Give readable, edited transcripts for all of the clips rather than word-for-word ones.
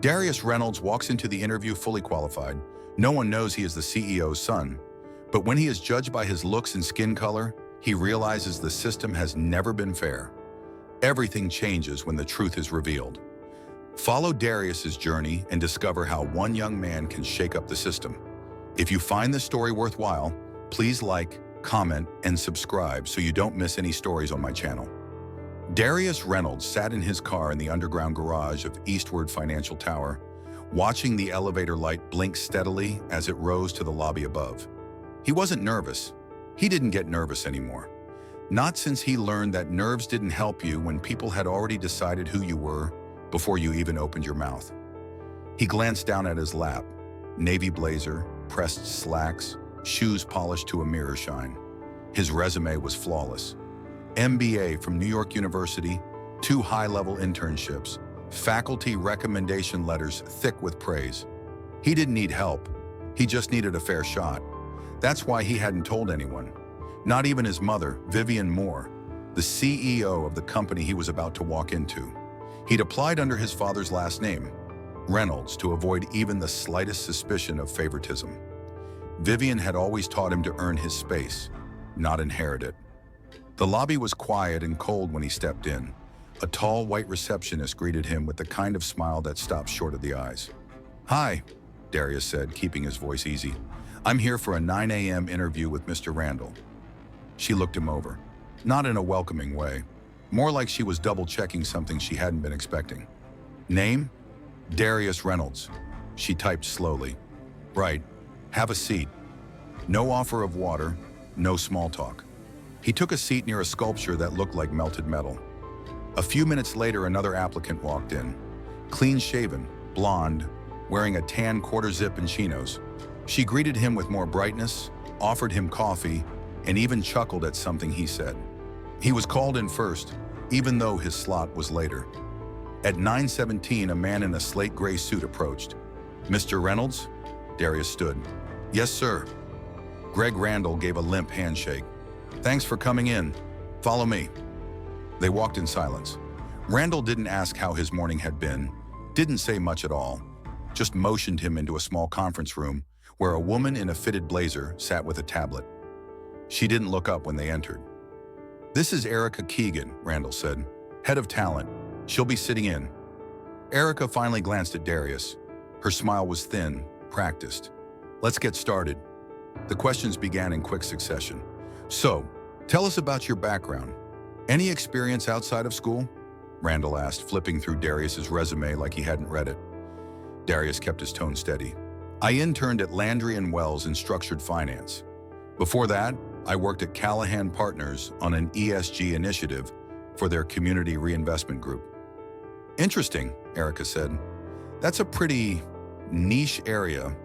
Darius Reynolds walks into the interview fully qualified. No one knows he is the CEO's son. But when he is judged by his looks and skin color, he realizes the system has never been fair. Everything changes when the truth is revealed. Follow Darius's journey and discover how one young man can shake up the system. If you find this story worthwhile, please like, comment, and subscribe so you don't miss any stories on my channel. Darius Reynolds sat in his car in the underground garage of Eastward Financial Tower, watching the elevator light blink steadily as it rose to the lobby above. He wasn't nervous. He didn't get nervous anymore. Not since he learned that nerves didn't help you when people had already decided who you were before you even opened your mouth. He glanced down at his lap. Navy blazer, pressed slacks, shoes polished to a mirror shine. His resume was flawless. MBA from New York University, 2 high-level internships, faculty recommendation letters thick with praise. He didn't need help. He just needed a fair shot. That's why he hadn't told anyone. Not even his mother, Vivian Moore, the CEO of the company he was about to walk into. He'd applied under his father's last name, Reynolds, to avoid even the slightest suspicion of favoritism. Vivian had always taught him to earn his space, not inherit it. The lobby was quiet and cold when he stepped in. A tall white receptionist greeted him with the kind of smile that stopped short of the eyes. "Hi," Darius said, keeping his voice easy. "I'm here for a 9 a.m. interview with Mr. Randall." She looked him over, not in a welcoming way, more like she was double-checking something she hadn't been expecting. "Name? Darius Reynolds," she typed slowly. "Right. Have a seat." No offer of water, no small talk. He took a seat near a sculpture that looked like melted metal. A few minutes later, another applicant walked in. Clean-shaven, blonde, wearing a tan quarter-zip and chinos. She greeted him with more brightness, offered him coffee, and even chuckled at something he said. He was called in first, even though his slot was later. At 9:17, a man in a slate gray suit approached. "Mr. Reynolds?" Darius stood. "Yes, sir." Greg Randall gave a limp handshake. "Thanks for coming in. Follow me." They walked in silence. Randall didn't ask how his morning had been, didn't say much at all, just motioned him into a small conference room where a woman in a fitted blazer sat with a tablet. She didn't look up when they entered. "This is Erica Keegan," Randall said, "head of talent. She'll be sitting in." Erica finally glanced at Darius. Her smile was thin, practiced. "Let's get started." The questions began in quick succession. "So, tell us about your background. Any experience outside of school?" Randall asked, flipping through Darius's resume like he hadn't read it. Darius kept his tone steady. "I interned at Landry & Wells in structured finance. Before that, I worked at Callahan Partners on an ESG initiative for their community reinvestment group." "Interesting," Erica said. "That's a pretty niche area.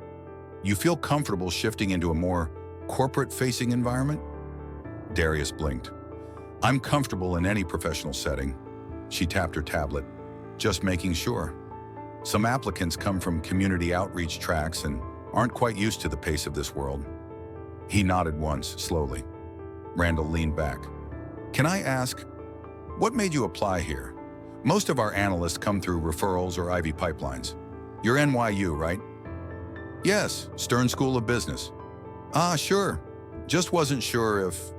You feel comfortable shifting into a more corporate-facing environment?" Darius blinked. "I'm comfortable in any professional setting." She tapped her tablet. "Just making sure. Some applicants come from community outreach tracks and aren't quite used to the pace of this world." He nodded once, slowly. Randall leaned back. "Can I ask, what made you apply here? Most of our analysts come through referrals or Ivy pipelines. You're NYU, right?" "Yes, Stern School of Business." "Ah, sure. Just wasn't sure if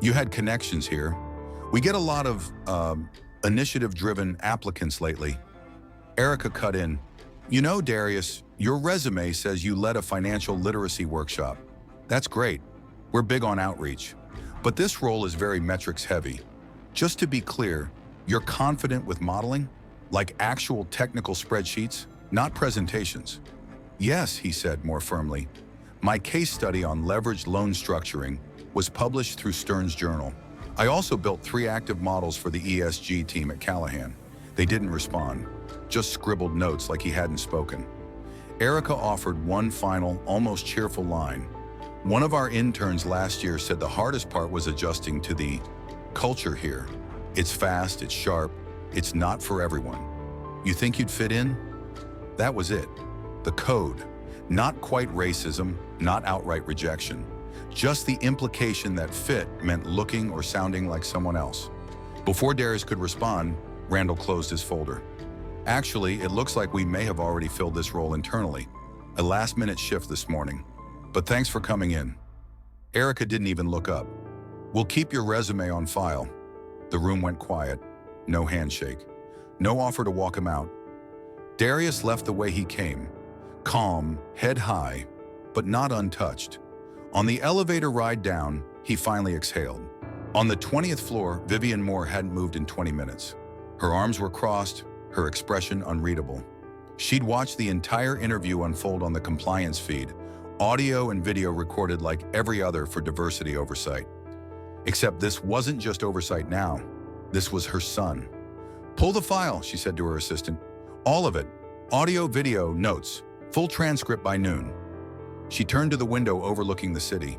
you had connections here. We get a lot of initiative-driven applicants lately." Erica cut in. "You know, Darius, your resume says you led a financial literacy workshop. That's great. We're big on outreach. But this role is very metrics-heavy. Just to be clear, you're confident with modeling? Like actual technical spreadsheets, not presentations?" "Yes," he said more firmly. "My case study on leveraged loan structuring was published through Stern's Journal. I also built 3 active models for the ESG team at Callahan. They didn't respond, just scribbled notes like he hadn't spoken." Erica offered one final, almost cheerful line. "One of our interns last year said the hardest part was adjusting to the culture here. It's fast, it's sharp, it's not for everyone. You think you'd fit in?" That was it. The code. Not quite racism, not outright rejection. Just the implication that fit meant looking or sounding like someone else. Before Darius could respond, Randall closed his folder. Actually, it looks like we may have already filled this role internally. A last-minute shift this morning. But thanks for coming in. Erica didn't even look up. We'll keep your resume on file. The room went quiet. No handshake. No offer to walk him out. Darius left the way he came. Calm, head high, but not untouched. On the elevator ride down, he finally exhaled. On the 20th floor, Vivian Moore hadn't moved in 20 minutes. Her arms were crossed, her expression unreadable. She'd watched the entire interview unfold on the compliance feed, audio and video recorded like every other for diversity oversight. Except this wasn't just oversight now. This was her son. "Pull the file," she said to her assistant. "All of it. Audio, video, notes. Full transcript by noon." She turned to the window overlooking the city.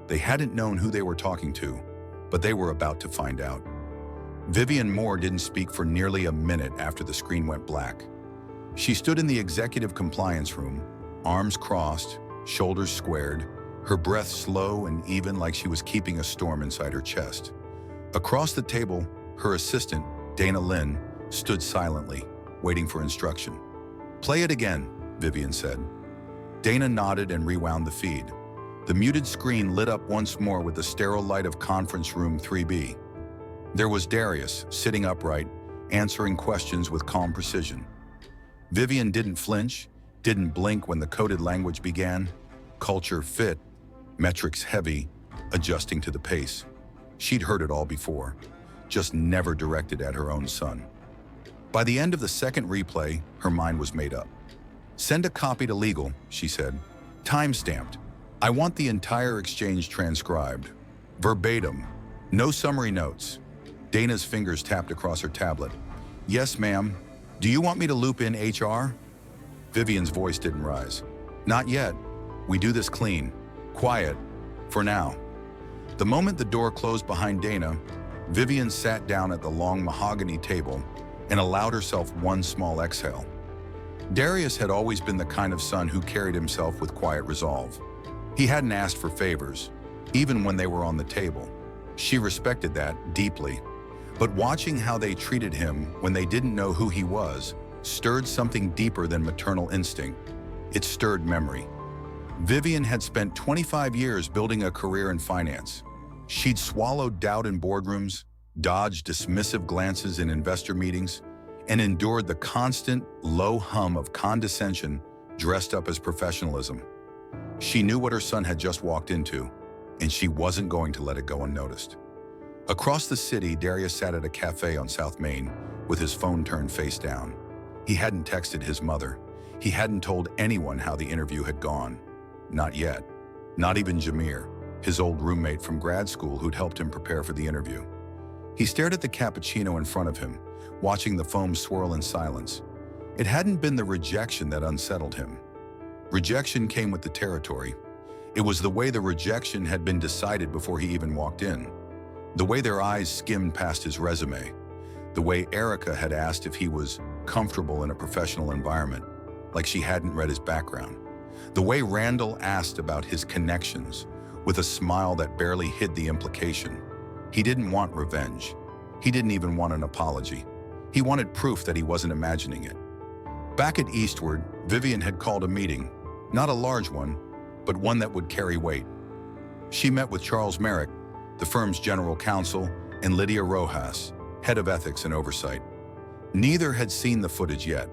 They hadn't known who they were talking to, but they were about to find out. Vivian Moore didn't speak for nearly a minute after the screen went black. She stood in the executive compliance room, arms crossed, shoulders squared, her breath slow and even like she was keeping a storm inside her chest. Across the table, her assistant, Dana Lynn, stood silently, waiting for instruction. "Play it again," Vivian said. Dana nodded and rewound the feed. The muted screen lit up once more with the sterile light of conference room 3B. There was Darius, sitting upright, answering questions with calm precision. Vivian didn't flinch, didn't blink when the coded language began. Culture fit, metrics heavy, adjusting to the pace. She'd heard it all before, just never directed at her own son. By the end of the second replay, her mind was made up. "Send a copy to legal," she said. "Time-stamped. I want the entire exchange transcribed. Verbatim. No summary notes." Dana's fingers tapped across her tablet. "Yes, ma'am. Do you want me to loop in HR?" Vivian's voice didn't rise. "Not yet. We do this clean. Quiet. For now." The moment the door closed behind Dana, Vivian sat down at the long mahogany table and allowed herself one small exhale. Darius had always been the kind of son who carried himself with quiet resolve. He hadn't asked for favors, even when they were on the table. She respected that deeply. But watching how they treated him when they didn't know who he was stirred something deeper than maternal instinct. It stirred memory. Vivian had spent 25 years building a career in finance. She'd swallowed doubt in boardrooms, dodged dismissive glances in investor meetings, and endured the constant, low hum of condescension dressed up as professionalism. She knew what her son had just walked into, and she wasn't going to let it go unnoticed. Across the city, Darius sat at a cafe on South Main with his phone turned face down. He hadn't texted his mother. He hadn't told anyone how the interview had gone. Not yet. Not even Jameer, his old roommate from grad school who'd helped him prepare for the interview. He stared at the cappuccino in front of him, watching the foam swirl in silence. It hadn't been the rejection that unsettled him. Rejection came with the territory. It was the way the rejection had been decided before he even walked in. The way their eyes skimmed past his resume. The way Erica had asked if he was comfortable in a professional environment, like she hadn't read his background. The way Randall asked about his connections, with a smile that barely hid the implication. He didn't want revenge. He didn't even want an apology. He wanted proof that he wasn't imagining it. Back at Eastward, Vivian had called a meeting, not a large one, but one that would carry weight. She met with Charles Merrick, the firm's general counsel, and Lydia Rojas, head of ethics and oversight. Neither had seen the footage yet.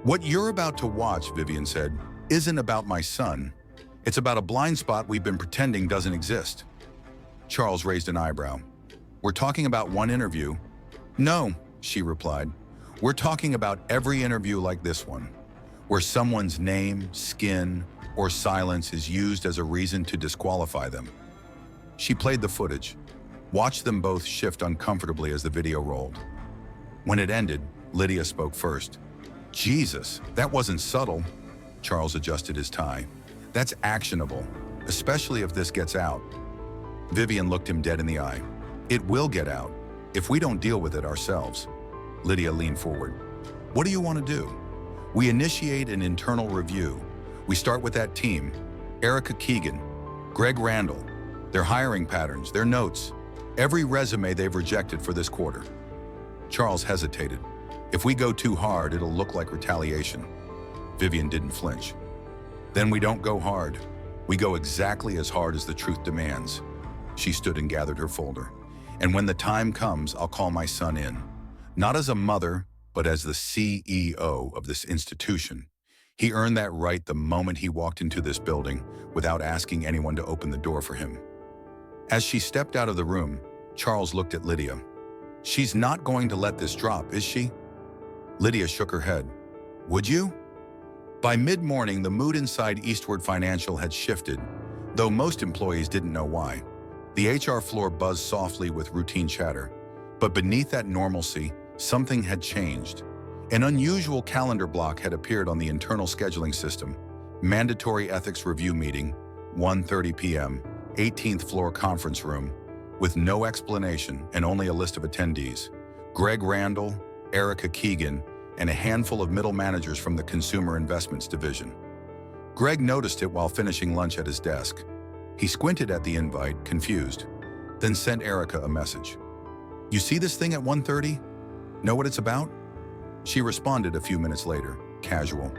"What you're about to watch," Vivian said, "isn't about my son. It's about a blind spot we've been pretending doesn't exist." Charles raised an eyebrow. "We're talking about one interview." "No," she replied. "We're talking about every interview like this one, where someone's name, skin, or silence is used as a reason to disqualify them." She played the footage, watched them both shift uncomfortably as the video rolled. When it ended, Lydia spoke first. "Jesus, that wasn't subtle." Charles adjusted his tie. "That's actionable, especially if this gets out." Vivian looked him dead in the eye. "It will get out, if we don't deal with it ourselves." Lydia leaned forward. "What do you want to do?" "We initiate an internal review. We start with that team, Erica Keegan, Greg Randall, their hiring patterns, their notes, every resume they've rejected for this quarter." Charles hesitated. If we go too hard, it'll look like retaliation. Vivian didn't flinch. Then we don't go hard. We go exactly as hard as the truth demands. She stood and gathered her folder. And when the time comes, I'll call my son in. Not as a mother, but as the CEO of this institution. He earned that right the moment he walked into this building without asking anyone to open the door for him. As she stepped out of the room, Charles looked at Lydia. She's not going to let this drop, is she? Lydia shook her head. Would you? By mid-morning, the mood inside Eastward Financial had shifted, though most employees didn't know why. The HR floor buzzed softly with routine chatter. But beneath that normalcy, something had changed. An unusual calendar block had appeared on the internal scheduling system. Mandatory ethics review meeting, 1:30 p.m., 18th floor conference room, with no explanation and only a list of attendees. Greg Randall, Erica Keegan, and a handful of middle managers from the Consumer Investments Division. Greg noticed it while finishing lunch at his desk. He squinted at the invite, confused, then sent Erica a message. You see this thing at 1:30? Know what it's about? She responded a few minutes later, casual.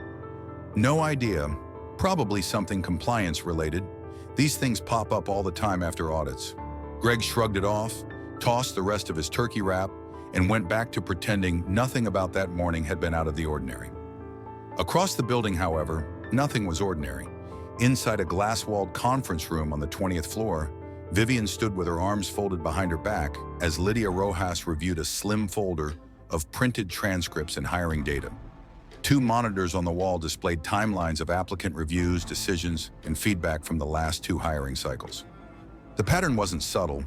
No idea, probably something compliance related. These things pop up all the time after audits. Greg shrugged it off, tossed the rest of his turkey wrap, and went back to pretending nothing about that morning had been out of the ordinary. Across the building, however, nothing was ordinary. Inside a glass-walled conference room on the 20th floor, Vivian stood with her arms folded behind her back as Lydia Rojas reviewed a slim folder of printed transcripts and hiring data. Two monitors on the wall displayed timelines of applicant reviews, decisions, and feedback from the last 2 hiring cycles. The pattern wasn't subtle.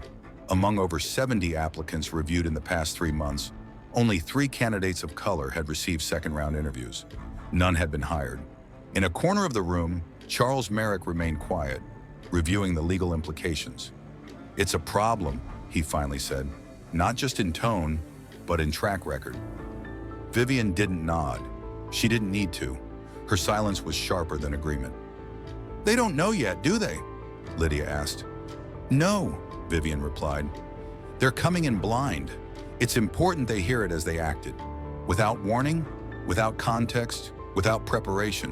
Among over 70 applicants reviewed in the past 3 months, only 3 candidates of color had received second-round interviews. None had been hired. In a corner of the room, Charles Merrick remained quiet, reviewing the legal implications. It's a problem, he finally said, not just in tone, but in track record. Vivian didn't nod. She didn't need to. Her silence was sharper than agreement. They don't know yet, do they? Lydia asked. No, Vivian replied. They're coming in blind. It's important they hear it as they acted. Without warning, without context, without preparation.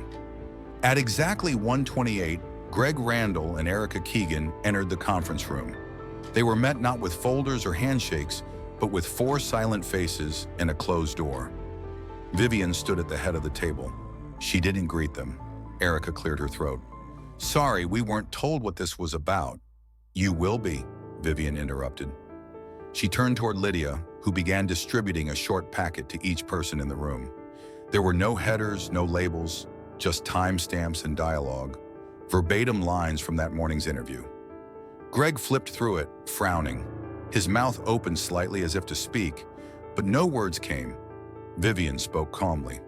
At exactly 1:28, Greg Randall and Erica Keegan entered the conference room. They were met not with folders or handshakes, but with 4 silent faces and a closed door. Vivian stood at the head of the table. She didn't greet them. Erica cleared her throat. Sorry, we weren't told what this was about. You will be, Vivian interrupted. She turned toward Lydia, who began distributing a short packet to each person in the room. There were no headers, no labels, just timestamps and dialogue, verbatim lines from that morning's interview. Greg flipped through it, frowning. His mouth opened slightly as if to speak, but no words came. Vivian spoke calmly.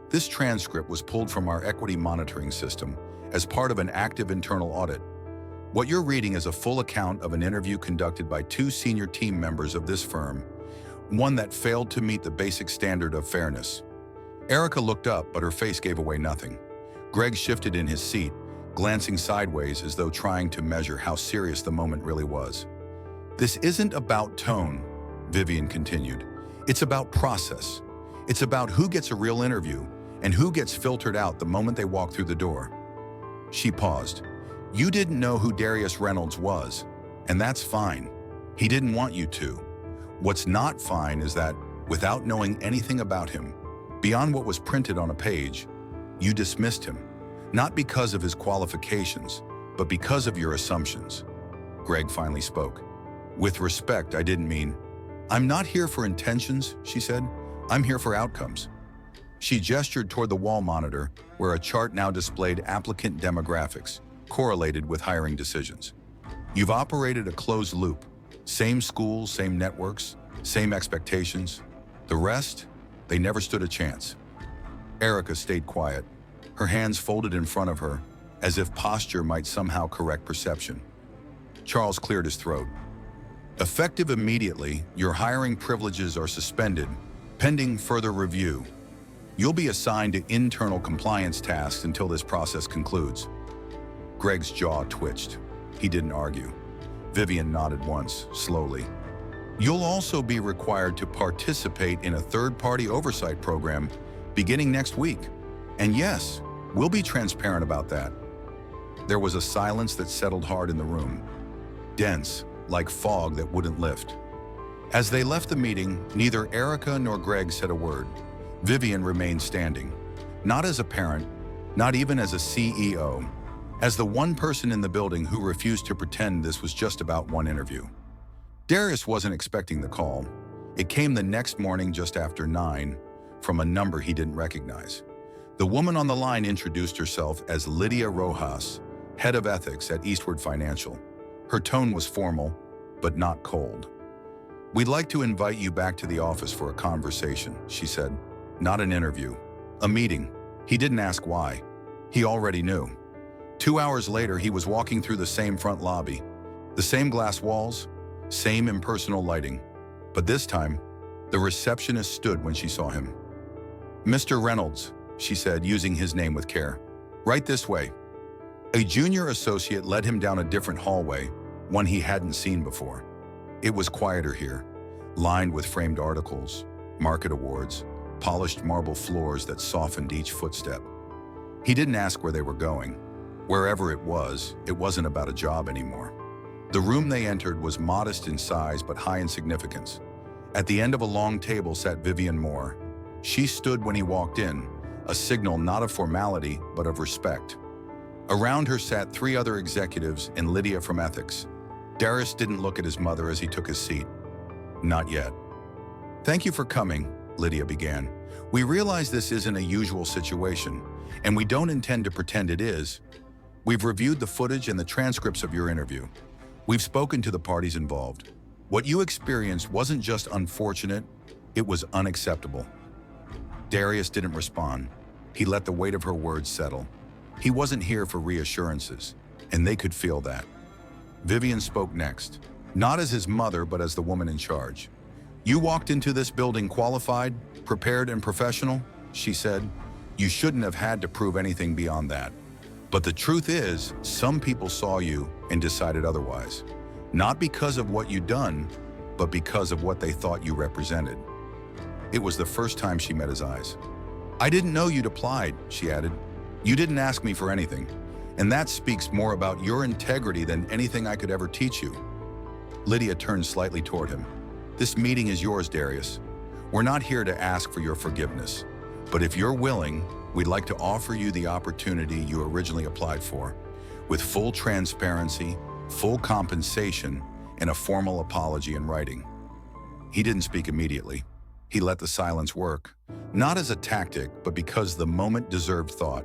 This transcript was pulled from our equity monitoring system as part of an active internal audit. What you're reading is a full account of an interview conducted by 2 senior team members of this firm, one that failed to meet the basic standard of fairness. Erica looked up, but her face gave away nothing. Greg shifted in his seat, glancing sideways as though trying to measure how serious the moment really was. This isn't about tone, Vivian continued. It's about process. It's about who gets a real interview and who gets filtered out the moment they walk through the door. She paused. You didn't know who Darius Reynolds was, and that's fine. He didn't want you to. What's not fine is that, without knowing anything about him, beyond what was printed on a page, you dismissed him, not because of his qualifications, but because of your assumptions. Greg finally spoke. With respect, I didn't mean, I'm not here for intentions, she said. I'm here for outcomes. She gestured toward the wall monitor, where a chart now displayed applicant demographics, correlated with hiring decisions. You've operated a closed loop. Same schools, same networks, same expectations. The rest, they never stood a chance. Erica stayed quiet, her hands folded in front of her, as if posture might somehow correct perception. Charles cleared his throat. Effective immediately, your hiring privileges are suspended, pending further review. You'll be assigned to internal compliance tasks until this process concludes. Greg's jaw twitched. He didn't argue. Vivian nodded once, slowly. You'll also be required to participate in a third-party oversight program beginning next week. And yes, we'll be transparent about that. There was a silence that settled hard in the room, dense, like fog that wouldn't lift. As they left the meeting, neither Erica nor Greg said a word. Vivian remained standing, not as a parent, not even as a CEO, as the one person in the building who refused to pretend this was just about one interview. Darius wasn't expecting the call. It came the next morning just after 9, from a number he didn't recognize. The woman on the line introduced herself as Lydia Rojas, head of ethics at Eastward Financial. Her tone was formal, but not cold. "We'd like to invite you back to the office for a conversation," she said. "Not an interview. A meeting." He didn't ask why. He already knew. 2 hours later, he was walking through the same front lobby. The same glass walls, same impersonal lighting. But this time, the receptionist stood when she saw him. "Mr. Reynolds," she said, using his name with care. "Right this way." A junior associate led him down a different hallway, one he hadn't seen before. It was quieter here, lined with framed articles, market awards, polished marble floors that softened each footstep. He didn't ask where they were going. Wherever it wasn't about a job anymore. The room they entered was modest in size but high in significance. At the end of a long table sat Vivian Moore. She stood when he walked in, a signal not of formality but of respect. Around her sat 3 other executives and Lydia from ethics. Darius didn't look at his mother as he took his seat. "Not yet." "Thank you for coming," Lydia began. "We realize this isn't a usual situation, and we don't intend to pretend it is. We've reviewed the footage and the transcripts of your interview. We've spoken to the parties involved. What you experienced wasn't just unfortunate, it was unacceptable." Darius didn't respond. He let the weight of her words settle. He wasn't here for reassurances, and they could feel that. Vivian spoke next, not as his mother, but as the woman in charge. "You walked into this building qualified, prepared, and professional," she said. "You shouldn't have had to prove anything beyond that. But the truth is, some people saw you and decided otherwise. Not because of what you'd done, but because of what they thought you represented." It was the first time she met his eyes. "I didn't know you'd applied," she added. "You didn't ask me for anything, and that speaks more about your integrity than anything I could ever teach you." Lydia turned slightly toward him. "This meeting is yours, Darius. We're not here to ask for your forgiveness, but if you're willing, we'd like to offer you the opportunity you originally applied for, with full transparency, full compensation, and a formal apology in writing." He didn't speak immediately. He let the silence work, not as a tactic, but because the moment deserved thought.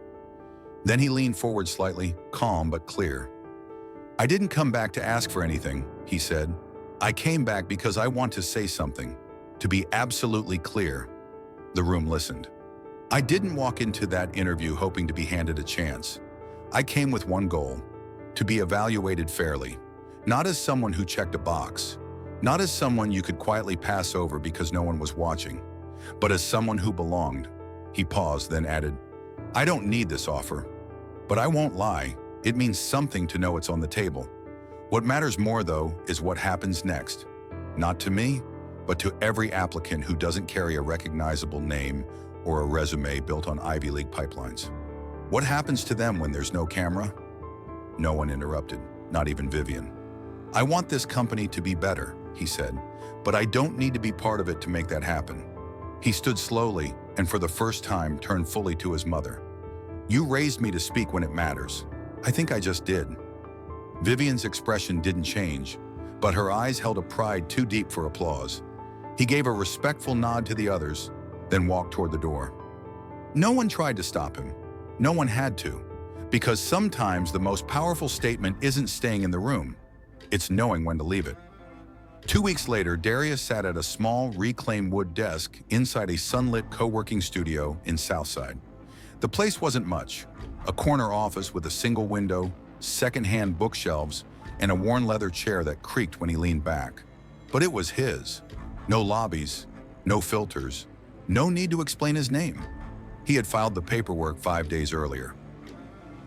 Then he leaned forward slightly, calm but clear. "I didn't come back to ask for anything," he said. "I came back because I want to say something, to be absolutely clear." The room listened. "I didn't walk into that interview hoping to be handed a chance. I came with one goal, to be evaluated fairly, not as someone who checked a box, not as someone you could quietly pass over because no one was watching, but as someone who belonged." He paused, then added, "I don't need this offer, but I won't lie, it means something to know it's on the table. What matters more, though, is what happens next. Not to me, but to every applicant who doesn't carry a recognizable name or a resume built on Ivy League pipelines. What happens to them when there's no camera?" No one interrupted, not even Vivian. "I want this company to be better," he said, "but I don't need to be part of it to make that happen." He stood slowly and for the first time turned fully to his mother. "You raised me to speak when it matters. I think I just did." Vivian's expression didn't change, but her eyes held a pride too deep for applause. He gave a respectful nod to the others, then walked toward the door. No one tried to stop him. No one had to, because sometimes the most powerful statement isn't staying in the room. It's knowing when to leave it. 2 weeks later, Darius sat at a small, reclaimed wood desk inside a sunlit co-working studio in Southside. The place wasn't much, a corner office with a single window, second-hand bookshelves, and a worn leather chair that creaked when he leaned back. But it was his. No lobbies, no filters, no need to explain his name. He had filed the paperwork 5 days earlier.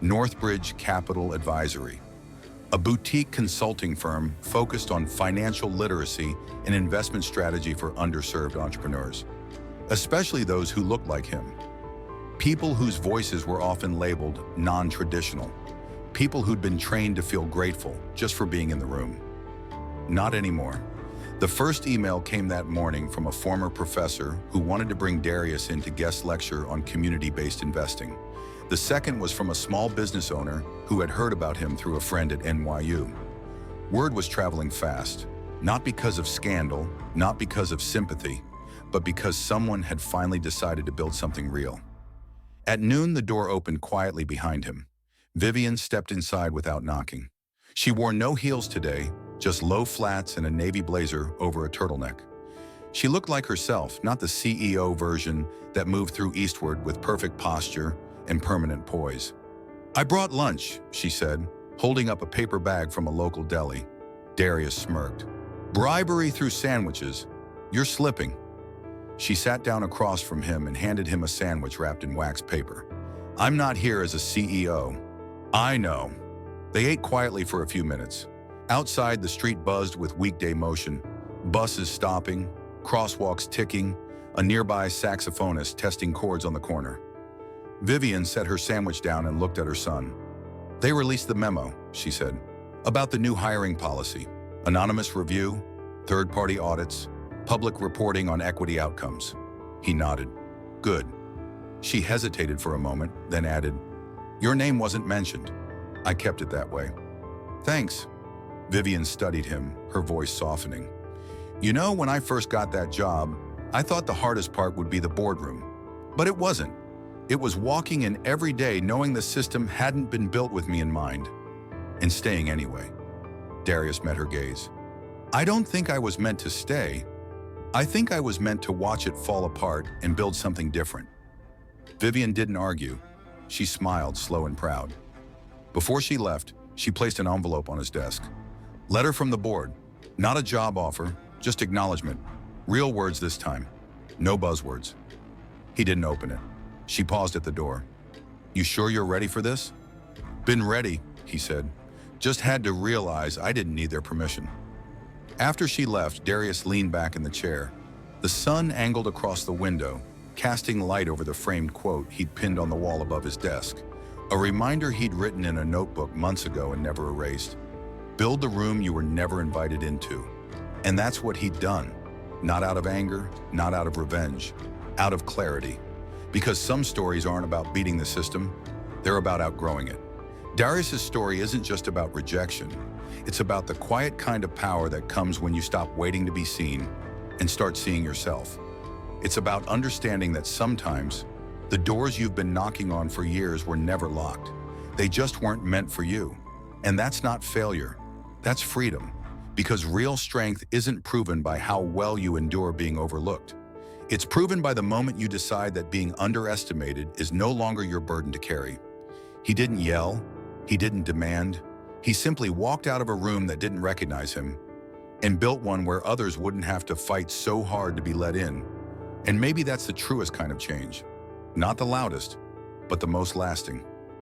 Northbridge Capital Advisory. a boutique consulting firm focused on financial literacy and investment strategy for underserved entrepreneurs, especially those who looked like him. People whose voices were often labeled non-traditional. People who'd been trained to feel grateful just for being in the room. Not anymore. The first email came that morning from a former professor who wanted to bring Darius in to guest lecture on community-based investing. The second was from a small business owner who had heard about him through a friend at NYU. Word was traveling fast, not because of scandal, not because of sympathy, but because someone had finally decided to build something real. At noon, the door opened quietly behind him. Vivian stepped inside without knocking. She wore no heels today, just low flats and a navy blazer over a turtleneck. She looked like herself, not the CEO version that moved through Eastward with perfect posture and permanent poise. "I brought lunch," she said, holding up a paper bag from a local deli. Darius smirked. "Bribery through sandwiches. You're slipping." She sat down across from him and handed him a sandwich wrapped in wax paper. "I'm not here as a CEO." "I know." They ate quietly for a few minutes. Outside, the street buzzed with weekday motion. Buses stopping, crosswalks ticking, a nearby saxophonist testing chords on the corner. Vivian set her sandwich down and looked at her son. "They released the memo," she said, "about the new hiring policy. Anonymous review, third-party audits, public reporting on equity outcomes." He nodded. "Good." She hesitated for a moment, then added, "Your name wasn't mentioned." "I kept it that way." "Thanks." Vivian studied him, her voice softening. "You know, when I first got that job, I thought the hardest part would be the boardroom. But it wasn't. It was walking in every day knowing the system hadn't been built with me in mind. And staying anyway." Darius met her gaze. "I don't think I was meant to stay. I think I was meant to watch it fall apart and build something different." Vivian didn't argue. She smiled, slow and proud. Before she left, she placed an envelope on his desk. "Letter from the board. Not a job offer, just acknowledgement. Real words this time. No buzzwords." He didn't open it. She paused at the door. "You sure you're ready for this?" "Been ready," he said. "Just had to realize I didn't need their permission." After she left, Darius leaned back in the chair. The sun angled across the window, casting light over the framed quote he'd pinned on the wall above his desk. A reminder he'd written in a notebook months ago and never erased. Build the room you were never invited into. And that's what he'd done. Not out of anger, not out of revenge, out of clarity. Because some stories aren't about beating the system, they're about outgrowing it. Darius's story isn't just about rejection. It's about the quiet kind of power that comes when you stop waiting to be seen and start seeing yourself. It's about understanding that sometimes the doors you've been knocking on for years were never locked. They just weren't meant for you. And that's not failure. That's freedom. Because real strength isn't proven by how well you endure being overlooked. It's proven by the moment you decide that being underestimated is no longer your burden to carry. He didn't yell. He didn't demand. He simply walked out of a room that didn't recognize him and built one where others wouldn't have to fight so hard to be let in. And maybe that's the truest kind of change. Not the loudest, but the most lasting.